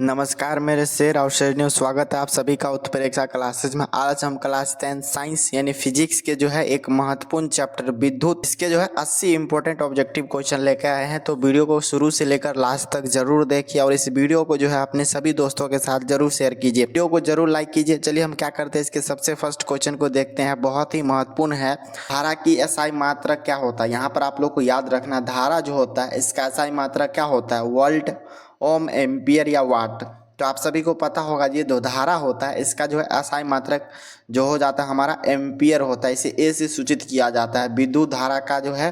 नमस्कार मेरे शेर और शेरनियों, स्वागत है आप सभी का उत्प्रेक्षा क्लासेज में। आज हम क्लास 10 साइंस यानी फिजिक्स के जो है एक महत्वपूर्ण चैप्टर विद्युत, इसके जो है 80 इंपॉर्टेंट ऑब्जेक्टिव क्वेश्चन लेकर आए हैं। तो वीडियो को शुरू से लेकर लास्ट तक जरूर देखिए और इस वीडियो को जो है अपने सभी दोस्तों के साथ जरूर शेयर कीजिए, वीडियो को जरूर लाइक कीजिए। चलिए हम क्या करते हैं, इसके सबसे फर्स्ट क्वेश्चन को देखते हैं। बहुत ही महत्वपूर्ण है, धारा की एसआई मात्रक क्या होता है। यहाँ पर आप लोग को याद रखना, धारा जो होता है इसका एसआई मात्रक क्या होता है, वोल्ट, ओम, एम्पियर या वाट। तो आप सभी को पता होगा, ये जो धारा होता है इसका जो है एसआई मात्रक जो हो जाता है हमारा एम्पियर होता है। इसे ए से सूचित किया जाता है। विद्युत धारा का जो है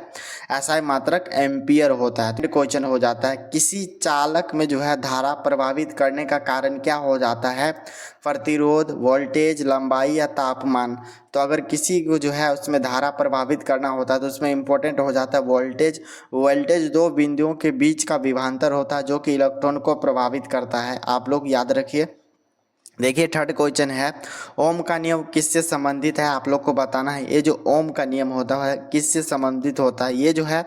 एसआई मात्रक एम्पियर होता है। तो क्वेश्चन हो जाता है, किसी चालक में जो है धारा प्रभावित करने का कारण क्या हो जाता है, प्रतिरोध, वोल्टेज, लंबाई या तापमान। तो अगर किसी को जो है उसमें धारा प्रभावित करना होता है तो उसमें इंपॉर्टेंट हो जाता है वोल्टेज। वोल्टेज दो बिंदुओं के बीच का विभवांतर होता है जो कि इलेक्ट्रॉन को प्रभावित करता है। आप लोग याद रखिए। देखिए थर्ड क्वेश्चन है, ओम का नियम किससे संबंधित है, आप लोग को बताना है। ये जो ओम का नियम होता है किससे संबंधित होता है, ये जो है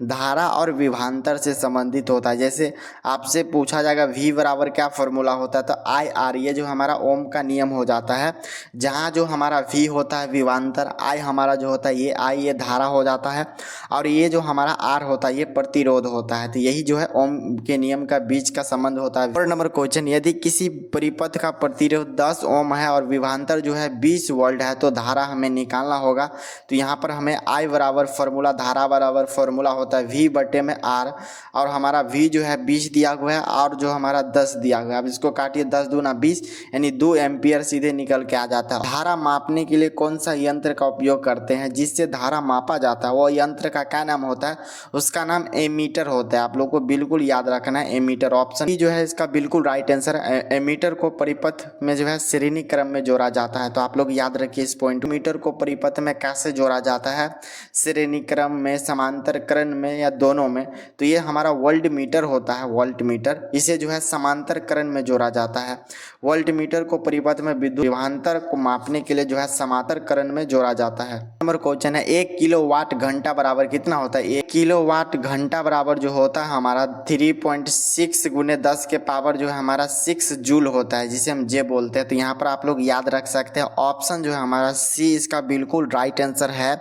धारा और विभवांतर से संबंधित होता है। जैसे आपसे पूछा जाएगा वी बराबर क्या फॉर्मूला होता है, तो आई आर, ये जो हमारा ओम का नियम हो जाता है। जहाँ जो हमारा वी होता है विभवांतर, आई हमारा जो होता है ये आई, ये धारा हो जाता है, और ये जो हमारा आर होता है ये प्रतिरोध होता है। तो यही जो है ओम के नियम का बीच का संबंध होता है। 4 नंबर क्वेश्चन, यदि किसी परिपथ का प्रतिरोध 10 ओम है और विभवांतर जो है 20 वोल्ट है तो धारा हमें निकालना होगा। तो यहाँ पर हमें आई बराबर फॉर्मूला, धारा बराबर फॉर्मूला होता है वी बटे में आर, और हमारा वी जो है 20 दिया हुआ है और जो हमारा 10 दिया हुआ है। अब इसको काटिए, 10 दूना 20 यानी 2 एम्पियर सीधे निकल के आ जाता है। धारा मापने के लिए कौन सा यंत्र का उपयोग करते हैं जिससे धारा मापा जाता है, वो यंत्र का क्या नाम होता है, उसका नाम एमीटर होता है। आप लोग को बिल्कुल याद रखना है एमीटर। ऑप्शन जो है इसका बिल्कुल राइट आंसर है। एमीटर को परिपथ में जो है श्रेणी क्रम में जोड़ा जाता है। तो आप लोग याद रखिए इस पॉइंट। मीटर को परिपथ में कैसे जोड़ा जाता है, श्रेणी क्रम में, समांतर करण में या दोनों में। तो ये हमारा वोल्ट मीटर होता है, वोल्ट मीटर, इसे जो है समांतर करण में जोड़ा जाता है। वोल्ट मीटर को परिपथ में विद्युत विभवांतर को मापने के लिए जो है समांतर करण में जोड़ा जाता है। नंबर क्वेश्चन है, 1 किलोवाट घंटा बराबर कितना होता है। 1 किलोवाट घंटा बराबर जो होता है हमारा 3.6 गुने 10 के पावर जो है हमारा 6 जूल होता है, जिसे हम जे बोलते हैं। तो यहाँ पर आप लोग याद रख सकते हैं ऑप्शन जो है हमारा सी इसका बिल्कुल राइट आंसर है।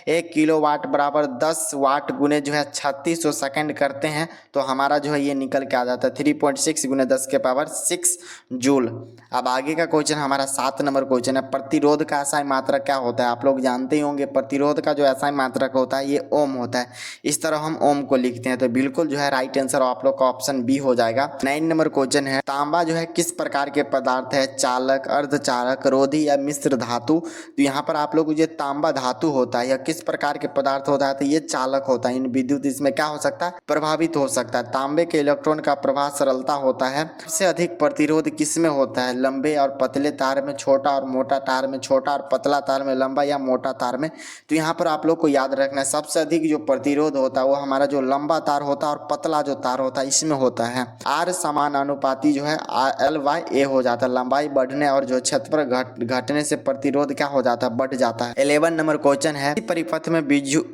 1 किलोवाट बराबर 10 वाट गुने जो है 3600 सेकंड करते हैं तो हमारा जो है ये निकल के आ जाता है 3.6 गुने 10 के पावर 6 जूल। अब आगे का क्वेश्चन हमारा 7 नंबर क्वेश्चन है, प्रतिरोध का एसआई मात्रक क्या होता है। आप लोग जानते ही होंगे प्रतिरोध का जो एसआई मात्रक होता है ये ओम होता है। इस तरह हम ओम को लिखते हैं। तो बिल्कुल जो है राइट आंसर आप लोग का ऑप्शन बी हो जाएगा। 9 नंबर क्वेश्चन है, तांबा जो है किस प्रकार के पदार्थ है, चालक, अर्धचालक, रोधी या मिश्र धातु। तो यहाँ पर आप लोग जो तांबा धातु होता है या किस प्रकार के पदार्थ होता है, तो ये चालक होता है। इन विद्युत इसमें क्या हो सकता है, प्रभावित हो सकता है। तांबे के इलेक्ट्रॉन का प्रवाह सरलता होता है। सबसे अधिक प्रतिरोध किसमें होता है, लंबे और पतले तार में, छोटा और मोटा तार में, छोटा और पतला तार में, लंबा या मोटा तार में। तो यहाँ पर आप लोग को याद रखना है सबसे अधिक जो प्रतिरोध होता है वो हमारा जो लंबा तार होता है और पतला जो तार होता है इसमें होता है। आर समान अनुपाती जो है एल बाई ए हो जाता है। लंबाई बढ़ने और जो क्षेत्र घटने से प्रतिरोध क्या हो जाता है, बढ़ जाता है। 11 नंबर क्वेश्चन है, परिपथ में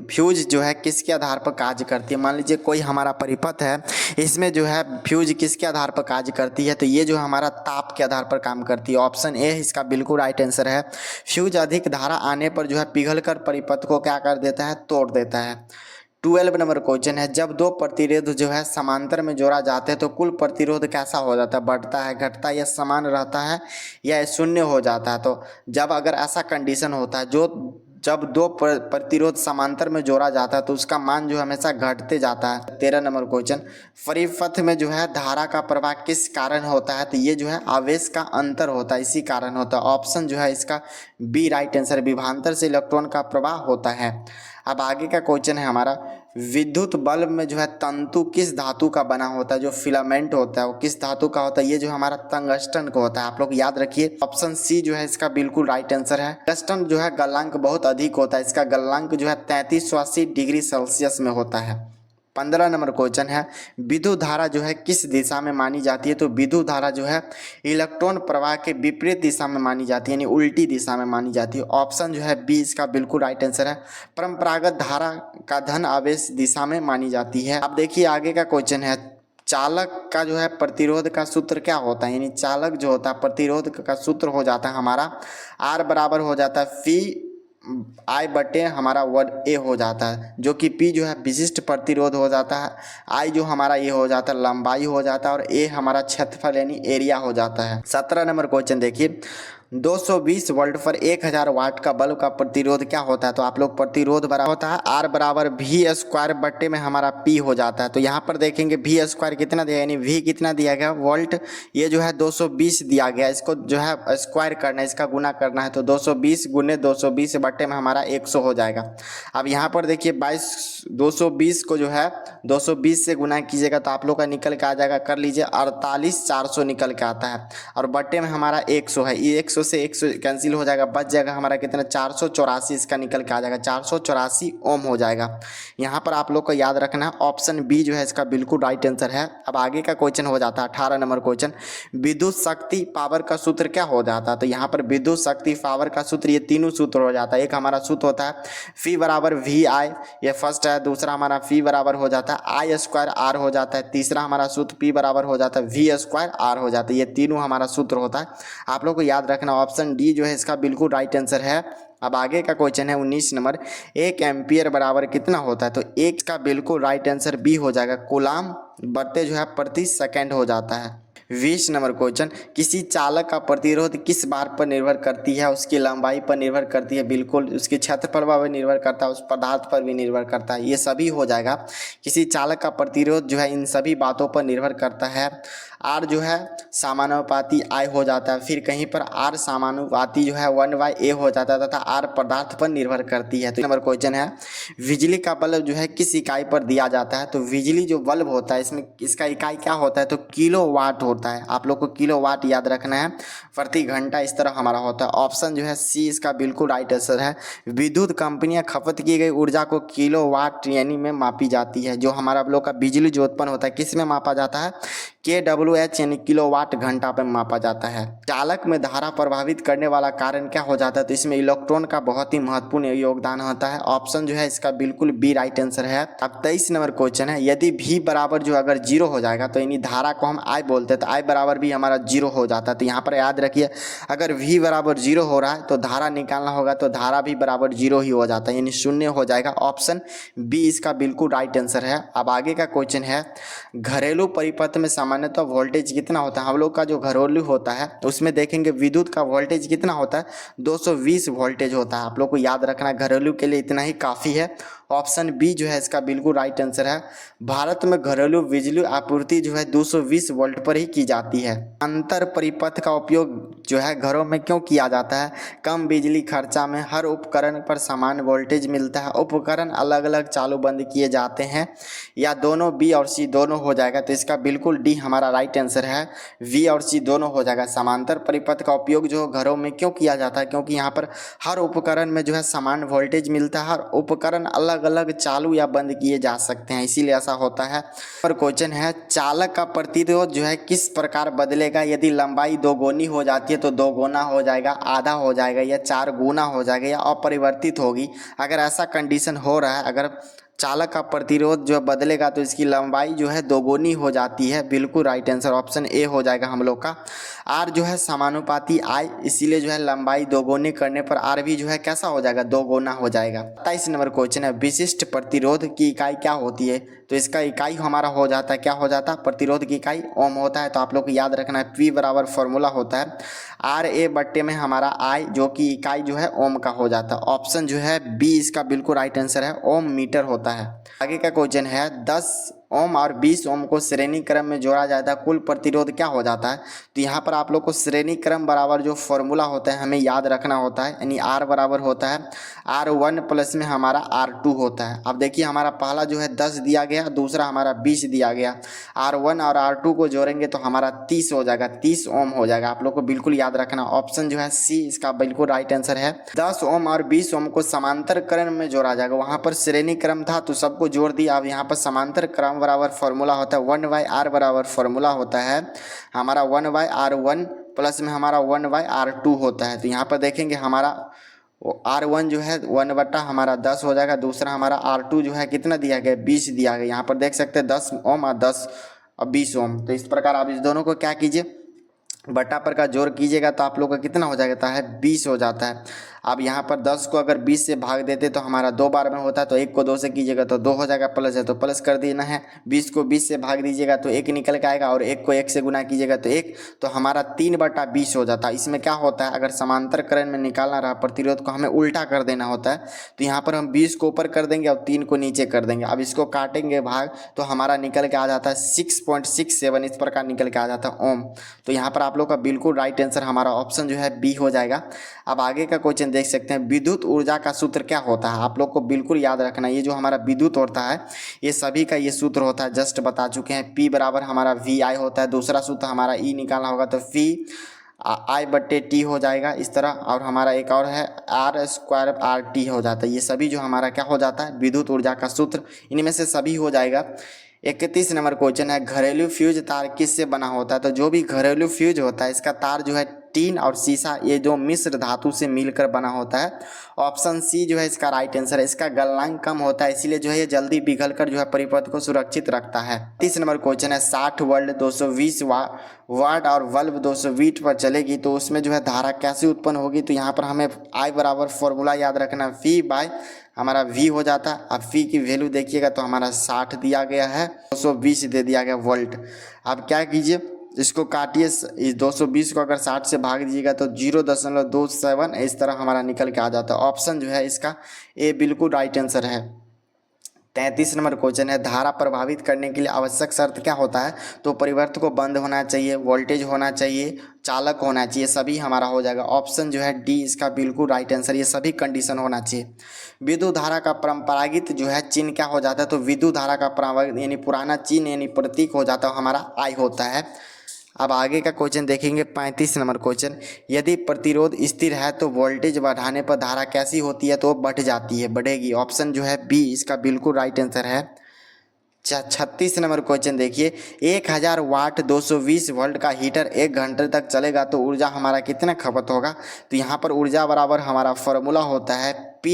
फ्यूज जो है किसके आधार पर कार्य करती है। मान लीजिए कोई हमारा परिपथ है, इसमें जो है फ्यूज किसके आधार पर कार्य करती है, तो ये जो हमारा ताप के आधार पर काम करती है। ऑप्शन ए इसका बिल्कुल राइट आंसर है। फ्यूज अधिक धारा आने पर जो है पिघलकर परिपथ को क्या कर देता है, तोड़ देता है। 12 नंबर क्वेश्चन है, जब दो प्रतिरोध जो है समांतर में जोड़ा जाते हैं तो कुल प्रतिरोध कैसा हो जाता है, बढ़ता है, घटता है या समान रहता है या शून्य हो जाता है। तो जब अगर ऐसा कंडीशन होता है, जब दो प्रतिरोध समांतर में जोड़ा जाता है तो उसका मान जो हमेशा घटते जाता है। 13 नंबर क्वेश्चन, परिपथ में जो है धारा का प्रवाह किस कारण होता है, तो ये जो है आवेश का अंतर होता है, इसी कारण होता है। ऑप्शन जो है इसका बी राइट आंसर, विभवांतर से इलेक्ट्रॉन का प्रवाह होता है। अब आगे का क्वेश्चन है हमारा, विद्युत बल्ब में जो है तंतु किस धातु का बना होता है, जो फिलामेंट होता है वो किस धातु का होता है, ये जो हमारा टंगस्टन का होता है। आप लोग याद रखिए ऑप्शन सी जो है इसका बिल्कुल राइट आंसर है। टंगस्टन जो है गलनांक बहुत अधिक होता है, इसका गलनांक जो है 3380 डिग्री सेल्सियस में होता है। 15 नंबर क्वेश्चन है, विद्युत धारा जो है किस दिशा में मानी जाती है, तो विद्युत धारा जो है इलेक्ट्रॉन प्रवाह के विपरीत दिशा में मानी जाती है, यानी उल्टी दिशा में मानी जाती है। ऑप्शन जो है बी इसका बिल्कुल राइट आंसर है। परंपरागत धारा का धन आवेश दिशा में मानी जाती है। अब देखिए आगे का क्वेश्चन है चालक का जो है प्रतिरोध का सूत्र क्या होता है, यानी चालक जो होता है प्रतिरोध का सूत्र हो जाता है हमारा R बराबर हो जाता है फी आई बटे हमारा वर्ड ए हो जाता है, जो कि पी जो है विशिष्ट प्रतिरोध हो जाता है, आई जो हमारा ये हो जाता है लंबाई हो जाता है, और ए हमारा क्षेत्रफल यानी एरिया हो जाता है। 17 नंबर क्वेश्चन देखिए, 220 वोल्ट पर 1000 वाट का बल्ब का प्रतिरोध क्या होता है। तो आप लोग प्रतिरोध बराबर होता है आर बराबर वी स्क्वायर बट्टे में हमारा पी हो जाता है। तो यहाँ पर देखेंगे वी स्क्वायर कितना दिया, यानी वी कितना दिया गया वोल्ट, ये जो है 220 दिया गया, इसको जो है स्क्वायर करना है, इसका गुना करना है। तो 220 गुने 220 बट्टे में हमारा 100 हो जाएगा। अब यहाँ पर देखिए 220 को जो है 220 से गुना कीजिएगा तो आप लोग का निकल के आ जाएगा, कर लीजिए 48400 निकल के आता है, और बट्टे में हमारा 100 है, ये 100 से 100 कैंसिल हो जाएगा, बच जाएगा हमारा कितना 484, इसका निकल के आ जाएगा 484 ओम हो जाएगा। यहाँ पर आप लोग को याद रखना है ऑप्शन बी जो है इसका बिल्कुल राइट आंसर है। अब आगे का क्वेश्चन हो जाता है 18 नंबर क्वेश्चन, विद्युत शक्ति पावर का सूत्र क्या हो जाता है। तो यहाँ पर विद्युत शक्ति पावर का सूत्र ये तीनों सूत्र हो जाता है। एक हमारा सूत्र होता है फी बराबर वी आई, ये फर्स्ट है। दूसरा हमारा फी बराबर हो जाता है आई स्क्वायर आर हो जाता है। तीसरा हमारा सूत्र पी बराबर हो जाता है वी स्क्वायर आर हो जाता है। ये तीनों हमारा सूत्र होता है, आप लोग को याद रखना। ऑप्शन डी जो है इसका बिल्कुल राइट आंसर है। अब आगे का क्वेश्चन है 19 नंबर, 1 एम्पियर बराबर कितना होता है। तो एक का बिल्कुल राइट आंसर बी हो जाएगा, कूलाम बट्टे जो है प्रति सेकंड हो जाता है। 20 नंबर क्वेश्चन, किसी चालक का प्रतिरोध किस बार पर निर्भर करती है, उसकी लंबाई पर निर्भर करती है, बिल्कुल उसके क्षेत्रफल पर भी निर्भर करता है, उस पदार्थ पर भी निर्भर करता है, ये सभी हो जाएगा। किसी चालक का प्रतिरोध जो है इन सभी बातों पर निर्भर करता है। आर जो है समानुपाती आई हो जाता है, फिर कहीं पर आर समानुपाती जो है 1/a हो जाता है, तथा आर पदार्थ पर निर्भर करती है। तो नंबर क्वेश्चन है, बिजली का बल्ब जो है किस इकाई पर दिया जाता है। तो बिजली जो बल्ब होता है इसमें इसका इकाई क्या होता है, तो किलो वाट होता है। आप लोग को किलो वाट याद रखना है, प्रति घंटा इस तरह हमारा होता है। ऑप्शन जो है सी इसका बिल्कुल राइट आंसर है। विद्युत कंपनियां खपत की गई ऊर्जा को किलो वाट यानी में मापी जाती है। जो हमारा आप लोग का बिजली जो उत्पन्न होता है किस में मापा जाता है, KWH यानी किलोवाट घंटा पर मापा जाता है। चालक में धारा प्रभावित करने वाला कारण क्या हो जाता है, तो इसमें इलेक्ट्रॉन का बहुत ही महत्वपूर्ण योगदान होता है। ऑप्शन जो है इसका बिल्कुल बी राइट आंसर है। अब 23 नंबर क्वेश्चन है, यदि V बराबर जो अगर 0 हो जाएगा तो यानी धारा को हम I बोलते हैं, तो I बराबर भी हमारा 0 हो जाता है। तो यहाँ पर याद रखिए अगर V बराबर 0 हो रहा है तो धारा निकालना होगा, तो धारा भी बराबर 0 ही हो जाता है, यानी शून्य हो जाएगा। ऑप्शन बी इसका बिल्कुल राइट आंसर है। अब आगे का क्वेश्चन है, घरेलू परिपथ में सामान्यतः वोल्टेज कितना होता है। हम लोग का जो घरेलू होता है उसमें देखेंगे विद्युत का वोल्टेज कितना होता है, 220 वोल्टेज होता है। आप लोग को याद रखना घरेलू के लिए इतना ही काफ़ी है। ऑप्शन बी जो है इसका बिल्कुल राइट आंसर है। भारत में घरेलू बिजली आपूर्ति जो है 220 वोल्ट पर ही की जाती है। अंतर परिपथ का उपयोग जो है घरों में क्यों किया जाता है, कम बिजली खर्चा में हर उपकरण पर समान वोल्टेज मिलता है, उपकरण अलग अलग चालू बंद किए जाते हैं, या दोनों, बी और सी दोनों हो जाएगा। तो इसका बिल्कुल डी हमारा राइट आंसर है, वी और सी दोनों हो जाएगा। समांतर परिपथ का उपयोग जो घरों में क्यों किया जाता है, क्योंकि यहाँ पर हर उपकरण में जो है समान वोल्टेज मिलता है, हर उपकरण अलग अलग चालू या बंद किए जा सकते हैं, इसीलिए ऐसा होता है। और क्वेश्चन है, चालक का प्रतिरोध जो है किस प्रकार बदलेगा, यदि लंबाई 2 गुनी हो जाती है तो 2 गुना हो जाएगा, आधा हो जाएगा, या 4 गुना हो जाएगा, या अपरिवर्तित होगी। अगर ऐसा कंडीशन हो रहा है, अगर चालक का प्रतिरोध जो बदलेगा तो इसकी लंबाई जो है 2 गुनी हो जाती है, बिल्कुल राइट आंसर ऑप्शन ए हो जाएगा हम लोग का। आर जो है समानुपाती आई, इसीलिए जो है लंबाई 2 गुनी करने पर आर भी जो है कैसा हो जाएगा, 2 गुना हो जाएगा। 27 नंबर क्वेश्चन है, विशिष्ट प्रतिरोध की इकाई क्या होती है। तो इसका इकाई हमारा हो जाता है, क्या हो जाता है, प्रतिरोध की इकाई ओम होता है। तो आप लोग को याद रखना है पी बराबर फॉर्मूला होता है RA बट्टे में हमारा आई, जो कि इकाई जो है ओम का हो जाता है। ऑप्शन जो है बी इसका बिल्कुल राइट आंसर है, ओम मीटर होता है। आगे का क्वेश्चन है, 10 ओम और 20 ओम को श्रेणी क्रम में जोड़ा जाता है, कुल प्रतिरोध क्या हो जाता है। तो यहाँ पर आप लोग को श्रेणी क्रम बराबर जो फॉर्मूला होता है हमें याद रखना होता है, यानी R बराबर होता है R1 प्लस में हमारा R2 होता है। अब देखिए हमारा पहला जो है 10 दिया गया, दूसरा हमारा 20 दिया गया, R1 और R2 को जोड़ेंगे तो हमारा 30 हो जाएगा, 30 ओम हो जाएगा। आप लोग को बिल्कुल याद रखना, ऑप्शन जो है सी इसका बिल्कुल राइट आंसर है। 10 ओम और 20 ओम को समांतर क्रम में जोड़ा जाएगा, वहाँ पर श्रेणी क्रम था तो सबको जोड़ दिया। अब यहाँ पर समांतर क्रम बराबर फॉर्मूला होता है 1/r बराबर फॉर्मूला होता है हमारा 1/r1 प्लस में हमारा 1/r2 होता है। तो यहाँ पर देखेंगे हमारा R1 जो है 1 बट्टा हमारा 10 हो जाएगा, दूसरा हमारा R2 जो है कितना दिया गया, 20 दिया गया। यहाँ पर देख सकते हैं 10 ओम और 10 और 20 ओम। तो इस प्रकार आप इस दोनों को क्या कीजिए, बटा पर का जोड़ कीजिएगा तो आप लोग का कितना हो जाता है, 20 हो जाता है। अब यहाँ पर 10 को अगर 20 से भाग देते तो हमारा 2 बार में होता है, तो 1 को 2 से कीजिएगा तो 2 हो जाएगा, प्लस है तो प्लस कर देना है। 20 को 20 से भाग दीजिएगा तो 1 निकल के आएगा, और 1 को 1 से गुना कीजिएगा तो 1, तो हमारा 3/20 हो जाता है। इसमें क्या होता है, अगर समांतर करण में निकालना रहा प्रतिरोध को, हमें उल्टा कर देना होता है। तो यहाँ पर हम 20 को ऊपर कर देंगे और 3 को नीचे कर देंगे। अब इसको काटेंगे भाग तो हमारा निकल के आ जाता है 6.67, इस प्रकार निकल के आ जाता है ओम। तो यहाँ पर आप लोग का बिल्कुल राइट आंसर हमारा ऑप्शन जो है बी हो जाएगा। अब आगे का क्वेश्चन देख सकते हैं, विद्युत ऊर्जा का सूत्र क्या होता है। आप लोग को बिल्कुल याद रखना, ये जो हमारा विद्युत होता है ये सभी का ये सूत्र होता है, जस्ट बता चुके हैं। P बराबर हमारा VI होता है। दूसरा सूत्र हमारा E निकालना होगा तो V I/T हो जाएगा इस तरह, और हमारा एक और है R²RT हो जाता है। ये सभी जो हमारा क्या हो जाता है, विद्युत ऊर्जा का सूत्र, इनमें से सभी हो जाएगा। 31 नंबर क्वेश्चन है, घरेलू फ्यूज तार किससे बना होता है। तो जो भी घरेलू फ्यूज होता है इसका तार जो है टीन और सीसा, ये जो मिश्र धातु से मिलकर बना होता है। ऑप्शन सी जो है इसका राइट आंसर है। इसका गलनांक कम होता है, इसीलिए जो है ये जल्दी पिघल कर जो है परिपथ को सुरक्षित रखता है। 30 नंबर क्वेश्चन है, 60 वोल्ट 220 वाट और बल्ब 220 पर चलेगी तो उसमें जो है धारा कैसे उत्पन्न होगी। तो यहाँ पर हमें I बराबर फॉर्मूला याद रखना, V बाय हमारा V हो जाता है। अब V की वैल्यू देखिएगा तो हमारा 60 दिया गया है, 220 दे दिया गया वोल्ट। अब क्या कीजिए, इसको काटिए, इस 220 को अगर 60 से भाग दीजिएगा तो 0.27 इस तरह हमारा निकल के आ जाता है। ऑप्शन जो है इसका ए बिल्कुल राइट आंसर है। 33 नंबर क्वेश्चन है, धारा प्रभावित करने के लिए आवश्यक शर्त क्या होता है। तो परिवर्तक को बंद होना चाहिए, वोल्टेज होना चाहिए, चालक होना चाहिए, सभी हमारा हो जाएगा। ऑप्शन जो है डी इसका बिल्कुल राइट आंसर, ये सभी कंडीशन होना चाहिए। विद्युत धारा का परंपरागत जो है चिन्ह क्या हो जाता है। तो विद्युत धारा का परंपरागत यानी पुराना चिन्ह यानी प्रतीक हो जाता है हमारा आई होता है। अब आगे का क्वेश्चन देखेंगे, 35 नंबर क्वेश्चन, यदि प्रतिरोध स्थिर है तो वोल्टेज बढ़ाने पर धारा कैसी होती है। तो बढ़ जाती है, बढ़ेगी। ऑप्शन जो है बी इसका बिल्कुल राइट आंसर है। 36 नंबर क्वेश्चन देखिए, 1000 वाट 220 वोल्ट का हीटर 1 घंटे तक चलेगा तो ऊर्जा हमारा कितना खपत होगा। तो यहाँ पर ऊर्जा बराबर हमारा फॉर्मूला होता है P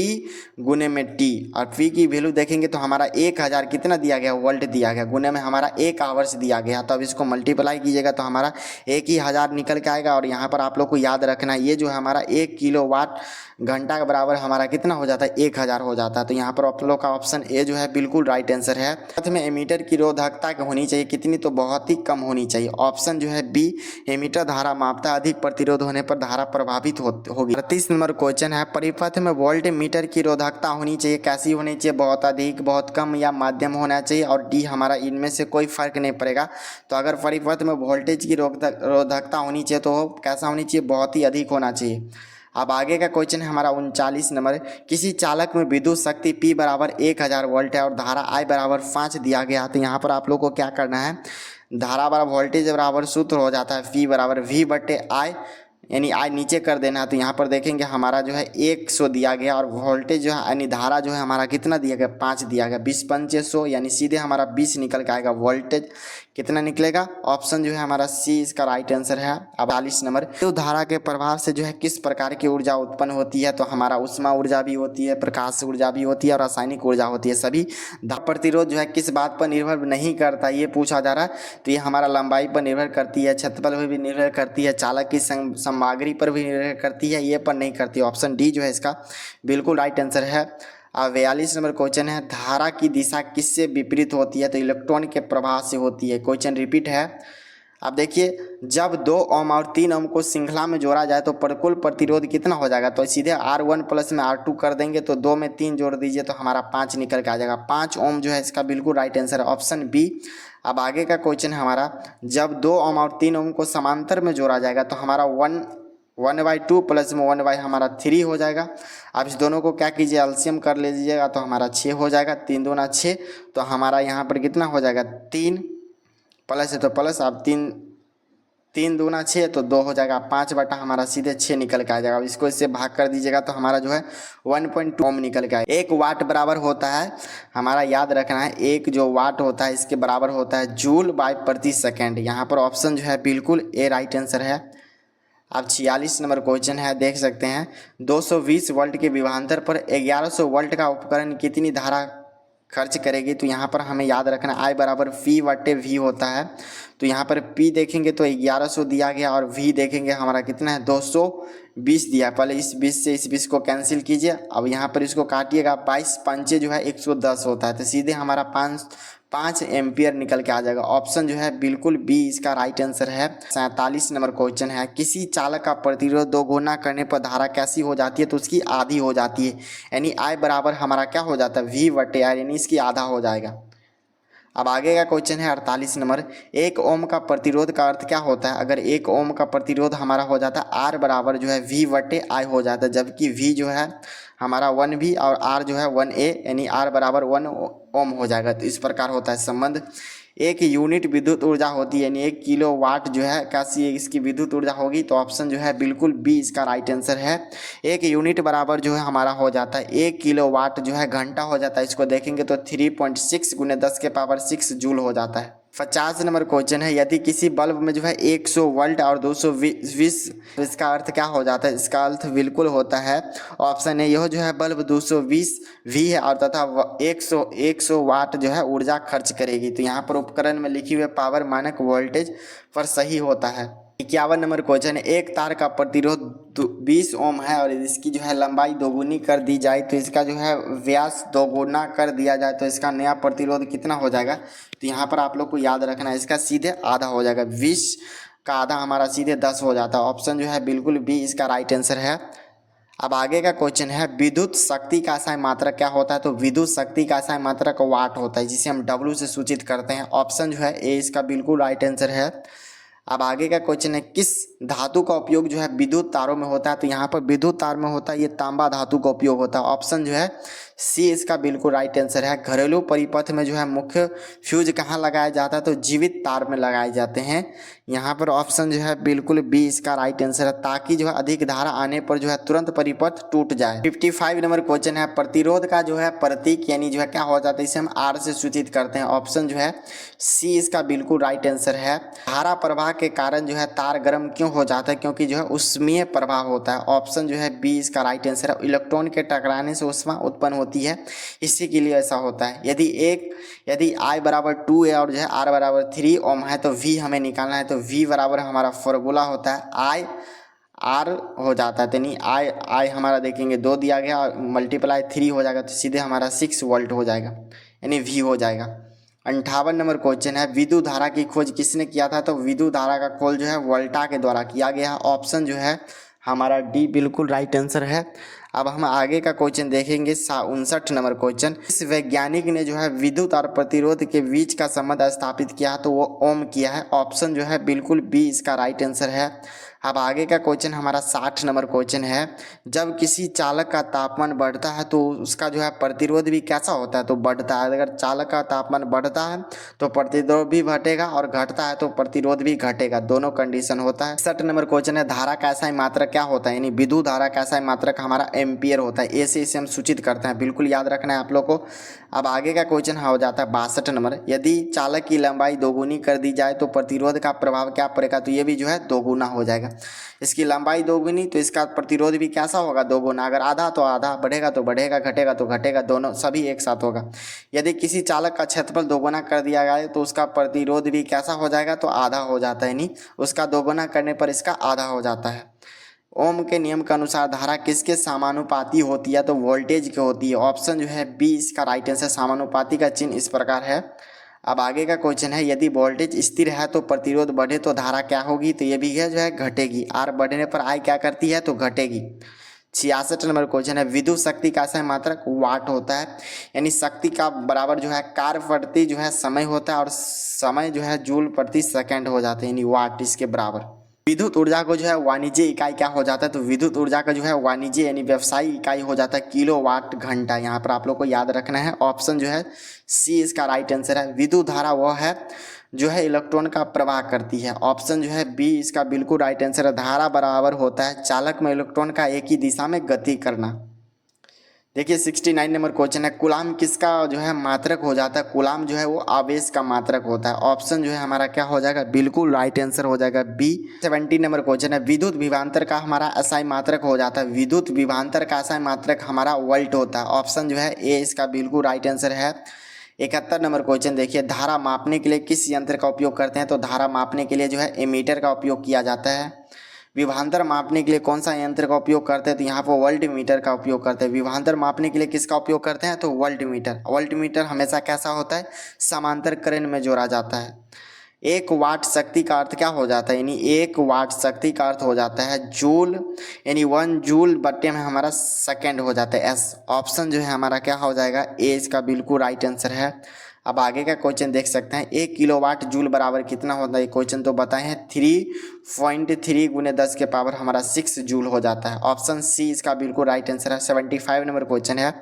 गुने में T, और P की वैल्यू देखेंगे तो हमारा 1000 कितना दिया गया, वोल्ट दिया गया, गुने में हमारा 1 आवर्स दिया गया। तो अब इसको मल्टीप्लाई कीजिएगा तो हमारा 1000 निकल के आएगा। और यहाँ पर आप लोग को याद रखना, ये जो है हमारा 1 किलोवाट घंटा के बराबर हमारा कितना हो जाता है, 1000 हो जाता है। तो यहाँ पर आप लोग का ऑप्शन ए जो है बिल्कुल राइट आंसर है। साथ में एमीटर की रोधकता होनी चाहिए कितनी, तो बहुत ही कम होनी चाहिए। ऑप्शन जो है बी, एमीटर धारा मापता है, अधिक प्रतिरोध होने पर धारा प्रभावित होगी। 38 नंबर क्वेश्चन है, परिपथ में वोल्ट मीटर की रोधकता होनी चाहिए, कैसी होनी चाहिए, बहुत अधिक, बहुत कम या माध्यम होना चाहिए। और डी हमारा इनमें से कोई फर्क नहीं पड़ेगा। तो अगर परिपथ में वोल्टेज की रोधकता होनी चाहिए तो कैसा होनी चाहिए, बहुत ही अधिक होना चाहिए। अब आगे का क्वेश्चन है हमारा 39 नंबर, किसी चालक में विद्युत शक्ति P बराबर 1000 वोल्ट है और धारा I बराबर 5 दिया गया। तो यहाँ पर आप लोग को क्या करना है, धारा बराबर वोल्टेज बराबर सूत्र हो जाता है P बराबर V/I, यानी I नीचे कर देना है। तो यहाँ पर देखेंगे हमारा जो है 100 दिया गया, और वोल्टेज जो है यानी धारा जो है हमारा कितना दिया गया, 5 दिया गया, 20/500 यानी सीधे हमारा 20 निकल के आएगा। वोल्टेज कितना निकलेगा, ऑप्शन जो है हमारा सी इसका राइट आंसर है। अब 40 नंबर, तो धारा के प्रभाव से जो है किस प्रकार की ऊर्जा उत्पन्न होती है। तो हमारा उष्मा ऊर्जा भी होती है, प्रकाश ऊर्जा भी होती है, और रासायनिक ऊर्जा होती है। सभी प्रतिरोध जो है किस बात पर निर्भर नहीं करता, ये पूछा जा रहा है। तो ये हमारा लंबाई पर निर्भर करती है, क्षेत्रफल पर भी निर्भर करती है, चालक की सामग्री पर भी निर्भर करती है, ये पर नहीं करती। ऑप्शन डी जो है इसका बिल्कुल राइट आंसर है। अब 42 नंबर क्वेश्चन है, धारा की दिशा किससे विपरीत होती है। तो इलेक्ट्रॉन के प्रभाव से होती है। क्वेश्चन रिपीट है। अब देखिए, जब 2 ओम और 3 ओम को श्रृंखला में जोड़ा जाए तो कुल प्रतिरोध कितना हो जाएगा। तो सीधे R1 प्लस में R2 कर देंगे, तो 2 में 3 जोड़ दीजिए तो हमारा 5 निकल के आ जाएगा। 5 ओम जो है इसका बिल्कुल राइट आंसर है, ऑप्शन बी। अब आगे का क्वेश्चन है हमारा, जब 2 ओम और 3 ओम को समांतर में जोड़ा जाएगा तो हमारा 1/2 प्लस में 1/ हमारा 3 हो जाएगा। अब इस दोनों को क्या कीजिए, एलसीएम कर लीजिएगा तो हमारा 6 हो जाएगा, 3 दूना 6, तो हमारा यहाँ पर कितना हो जाएगा, 3 प्लस है तो प्लस, अब 3 दूना 6 तो 2 हो जाएगा, 5 हमारा सीधे 6 निकल के आ जाएगा। अब इसको इससे भाग कर दीजिएगा तो हमारा जो है 1.2 ओम निकल के आएगा। 1 वाट बराबर होता है, हमारा याद रखना है, 1 जो वाट होता है इसके बराबर होता है जूल बाय प्रति सेकेंड। यहाँ पर ऑप्शन जो है बिल्कुल ए राइट आंसर है। अब 46 नंबर क्वेश्चन है, देख सकते हैं, 220 वोल्ट के विभवांतर पर 1100 वोल्ट का उपकरण कितनी धारा खर्च करेगी। तो यहाँ पर हमें याद रखना I बराबर P बटे V होता है। तो यहाँ पर P देखेंगे तो 1100 दिया गया और V देखेंगे हमारा कितना है 220 दिया। पहले इस 20 से इस 20 को कैंसिल कीजिए। अब यहाँ पर इसको काटिएगा 22 पंचे जो है 110 होता है। तो सीधे हमारा 5 एम्पियर निकल के आ जाएगा। ऑप्शन जो है बिल्कुल बी इसका राइट आंसर है। 47 नंबर क्वेश्चन है, किसी चालक का प्रतिरोध 2 गुना करने पर धारा कैसी हो जाती है? तो उसकी आधी हो जाती है। यानी I बराबर हमारा क्या हो जाता है V बटे R, यानी इसकी आधा हो जाएगा। अब आगे का क्वेश्चन है 48 नंबर, 1 ओम का प्रतिरोध का अर्थ क्या होता है? अगर 1 ओम का प्रतिरोध हमारा हो जाता है R बराबर जो है V बटे I हो जाता है, जबकि V जो है हमारा 1V और R जो है 1A, यानी R बराबर 1 ओम हो जाएगा। तो इस प्रकार होता है संबंध। 1 यूनिट विद्युत ऊर्जा होती है, यानी 1 किलोवाट जो है कैसी इसकी विद्युत ऊर्जा होगी? तो ऑप्शन जो है बिल्कुल बी इसका राइट आंसर है। 1 यूनिट बराबर जो है हमारा हो जाता है 1 किलोवाट जो है घंटा हो जाता है। इसको देखेंगे तो 3.6 गुने 10 के पावर 6 जूल हो जाता है। 50 नंबर क्वेश्चन है, यदि किसी बल्ब में जो है 100 वोल्ट और 220, इसका अर्थ क्या हो जाता है? इसका अर्थ बिल्कुल होता है ऑप्शन है, यह जो है बल्ब 220 वी है और तथा 100 वाट जो है ऊर्जा खर्च करेगी। तो यहाँ पर उपकरण में लिखी हुई पावर मानक वोल्टेज पर सही होता है। 51 नंबर क्वेश्चन है, एक तार का प्रतिरोध 20 ओम है और इसकी जो है लंबाई दोगुनी कर दी जाए तो इसका जो है व्यास दोगुना कर दिया जाए तो इसका नया प्रतिरोध कितना हो जाएगा? तो यहाँ पर आप लोग को याद रखना है, इसका सीधे आधा हो जाएगा। 20 का आधा हमारा सीधे 10 हो जाता है। ऑप्शन जो है बिल्कुल बी इसका राइट आंसर है। अब आगे का क्वेश्चन है, विद्युत शक्ति का असाई मात्रक क्या होता है? तो विद्युत शक्ति का असाई मात्रक वाट होता है, जिसे हम W से सूचित करते हैं। ऑप्शन जो है ए इसका बिल्कुल राइट आंसर है। अब आगे का क्वेश्चन है, किस धातु का उपयोग जो है विद्युत तारों में होता है? तो यहाँ पर विद्युत तार में होता है ये तांबा धातु का उपयोग होता है। ऑप्शन जो है सी इसका बिल्कुल राइट आंसर है। घरेलू परिपथ में जो है मुख्य फ्यूज कहाँ लगाया जाता है? तो जीवित तार में लगाए जाते हैं। यहाँ पर ऑप्शन जो है बिल्कुल बी इसका राइट आंसर है, ताकि जो है अधिक धारा आने पर जो है तुरंत परिपथ टूट जाए। 55 नंबर क्वेश्चन है, प्रतिरोध का जो है प्रतीक यानी जो है क्या हो जाता है? इसे हम आर से सूचित करते हैं। ऑप्शन जो है सी इसका बिल्कुल राइट आंसर है। धारा प्रवाह के कारण जो है तार गर्म क्यों हो जाता है? क्योंकि जो है उष्मीय प्रभाव होता है। ऑप्शन जो है बी इसका राइट आंसर है। इलेक्ट्रॉन के टकराने से ऊष्मा उत्पन्न होती है, इसी के लिए ऐसा होता है। यदि I बराबर 2A और जो है R बराबर 3 ओम है तो V हमें निकालना है। तो V बराबर हमारा फॉर्मूला होता है I R हो जाता है, यानी I हमारा देखेंगे 2 दिया गया और मल्टीप्लाई 3 हो जाएगा तो सीधे हमारा 6 वोल्ट हो जाएगा, यानी V हो जाएगा। 58 नंबर क्वेश्चन है, विद्युत धारा की खोज किसने किया था? तो विद्युत धारा का खोज जो है वोल्टा के द्वारा किया गया। ऑप्शन जो है हमारा डी बिल्कुल राइट आंसर है। अब हम आगे का क्वेश्चन देखेंगे 59 नंबर क्वेश्चन, इस वैज्ञानिक ने जो है विद्युत और प्रतिरोध के बीच का संबंध स्थापित किया है तो वो ओम किया है। ऑप्शन जो है बिल्कुल बी इसका राइट आंसर है। अब आगे का क्वेश्चन हमारा 60 नंबर क्वेश्चन है, जब किसी चालक का तापमान बढ़ता है तो उसका जो है प्रतिरोध भी कैसा होता है? तो बढ़ता है। अगर चालक का तापमान बढ़ता है तो प्रतिरोध भी घटेगा और घटता है तो प्रतिरोध भी घटेगा, दोनों कंडीशन होता है। 60 नंबर क्वेश्चन है, धारा का ऐसा मात्रक क्या होता है? यानी विद्युत धारा का ऐसा मात्रक हमारा एम्पियर होता है। ए से इसे हम सूचित करते हैं, बिल्कुल याद रखना है आप लोग को। अब आगे का क्वेश्चन हो जाता है 62 नंबर, यदि चालक की लंबाई दोगुनी कर दी जाए तो प्रतिरोध का प्रभाव क्या पड़ेगा? तो ये भी जो है दोगुना हो जाएगा। इसकी लंबाई दोगुनी तो इसका प्रतिरोध भी कैसा होगा? दोगुना। अगर आधा तो आधा, बढ़ेगा तो बढ़ेगा, घटेगा तो घटेगा, दोनों सभी एक साथ होगा। यदि किसी चालक का क्षेत्रफल दोगुना कर दिया गया तो उसका प्रतिरोध भी कैसा हो जाएगा? तो आधा हो जाता है, यानी उसका दोगुना करने पर इसका आधा हो जाता है। ओम के नियम के अनुसार धारा किसके समानुपाती होती है? तो वोल्टेज की होती है। ऑप्शन जो है बी इसका राइट आंसर। समानुपाती का चिन्ह इस प्रकार है। अब आगे का क्वेश्चन है, यदि वोल्टेज स्थिर है तो प्रतिरोध बढ़े तो धारा क्या होगी? तो ये भी है जो है घटेगी। आर बढ़ने पर आई क्या करती है? तो घटेगी। 66 नंबर क्वेश्चन है, विद्युत शक्ति का ऐसा मात्रक वाट होता है, यानी शक्ति का बराबर जो है कार्य प्रति जो है समय होता है और समय जो है जूल प्रति सेकंड हो जाते हैं, यानी वाट इसके बराबर। विद्युत ऊर्जा को जो है वाणिज्य इकाई क्या हो जाता है? तो विद्युत ऊर्जा का जो है वाणिज्य यानी व्यवसायिक इकाई हो जाता है किलोवाट घंटा। यहाँ पर आप लोग को याद रखना है। ऑप्शन जो है सी इसका राइट आंसर है। विद्युत धारा वह है जो है इलेक्ट्रॉन का प्रवाह करती है। ऑप्शन जो है बी इसका बिल्कुल राइट आंसर है। धारा बराबर होता है चालक में इलेक्ट्रॉन का एक ही दिशा में गति करना। देखिए 69 नंबर क्वेश्चन है, कूलाम किसका जो है मात्रक हो जाता है? कूलाम जो है वो आवेश का मात्रक होता है। ऑप्शन जो है हमारा क्या हो जाएगा? बिल्कुल राइट आंसर हो जाएगा बी। 70 नंबर क्वेश्चन है, विद्युत विभवांतर का हमारा असाई मात्रक हो जाता है। विद्युत विभवांतर का असाई मात्रक हमारा वोल्ट होता है। ऑप्शन जो है ए इसका बिल्कुल राइट आंसर है। 71 नंबर क्वेश्चन देखिए, धारा मापने के लिए किस यंत्र का उपयोग करते हैं? तो धारा मापने के लिए जो है एमीटर का उपयोग किया जाता है। विभवांतर मापने के लिए कौन सा यंत्र का उपयोग करते हैं? तो यहाँ पर वोल्ट मीटर का उपयोग करते हैं। विभवांतर मापने के लिए किसका उपयोग करते हैं? तो वोल्ट मीटर। वोल्ट मीटर हमेशा कैसा होता है? समांतर करेंट में जोड़ा जाता है। 1 वाट शक्ति का अर्थ क्या हो जाता है? यानी 1 वाट शक्ति का अर्थ हो जाता है जूल, यानी 1 जूल बट्टे में हमारा सेकेंड हो जाता है एस। ऑप्शन जो है हमारा क्या हो जाएगा? ए इसका बिल्कुल राइट आंसर है। अब आगे का क्वेश्चन देख सकते हैं, 1 किलोवाट जूल बराबर कितना होता है? ये क्वेश्चन तो बताए हैं 3.3 गुने 10 के पावर हमारा 6 जूल हो जाता है। ऑप्शन सी इसका बिल्कुल राइट आंसर है। 75 नंबर क्वेश्चन है,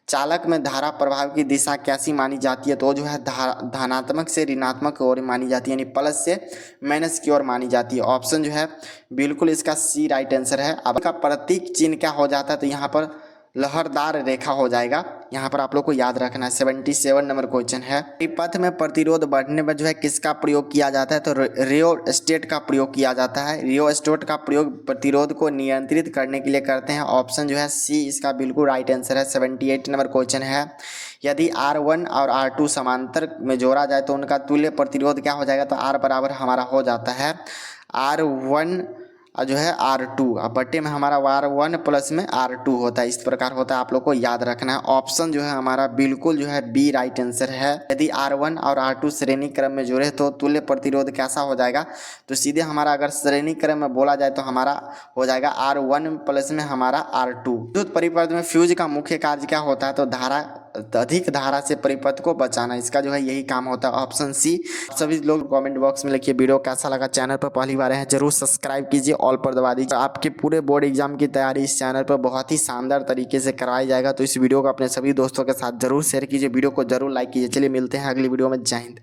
चालक में धारा प्रवाह की दिशा कैसी मानी जाती है? तो जो है धनात्मक से ऋणात्मक की ओर मानी जाती है, यानी प्लस से माइनस की ओर मानी जाती है। ऑप्शन जो है बिल्कुल इसका सी राइट आंसर है। अब का प्रतीक चिन्ह क्या हो जाता है? तो यहाँ पर लहरदार रेखा हो जाएगा, यहाँ पर आप लोग को याद रखना है। 77 नंबर क्वेश्चन है, परिपथ में प्रतिरोध बढ़ने पर जो है किसका प्रयोग किया जाता है? तो रियोस्टेट का प्रयोग किया जाता है। रियोस्टेट का प्रयोग प्रतिरोध को नियंत्रित करने के लिए करते हैं। ऑप्शन जो है सी इसका बिल्कुल राइट आंसर है। 78 नंबर क्वेश्चन है, यदि R1 और R2 समांतर में जोड़ा जाए तो उनका तुल्य प्रतिरोध क्या हो जाएगा? तो R बराबर हमारा हो जाता है R1 और जो है R2, अब बट्टे में हमारा R1 प्लस में R2 होता है। इस प्रकार होता है, आप लोग को याद रखना है। ऑप्शन जो है हमारा बिल्कुल जो है बी राइट आंसर है। यदि R1 और R2 श्रेणी क्रम में जुड़े तो तुल्य प्रतिरोध कैसा हो जाएगा? तो सीधे हमारा अगर श्रेणी क्रम में बोला जाए तो हमारा हो जाएगा R1 प्लस में हमारा R2। विद्युत परिपथ में फ्यूज का मुख्य कार्य क्या होता है? तो अधिक धारा से परिपथ को बचाना, इसका जो है यही काम होता है। Option C. सभी लोग कमेंट बॉक्स में लिखिए वीडियो कैसा लगा। चैनल पर पहली बार हैं जरूर सब्सक्राइब कीजिए, ऑल पर दबा दीजिए। आपके पूरे बोर्ड एग्जाम की तैयारी इस चैनल पर बहुत ही शानदार तरीके से करवाई जाएगा, तो इस वीडियो को अपने सभी दोस्तों के साथ जरूर शेयर कीजिए, वीडियो को जरूर लाइक कीजिए। चलिए मिलते हैं अगली वीडियो में। जय हिंद।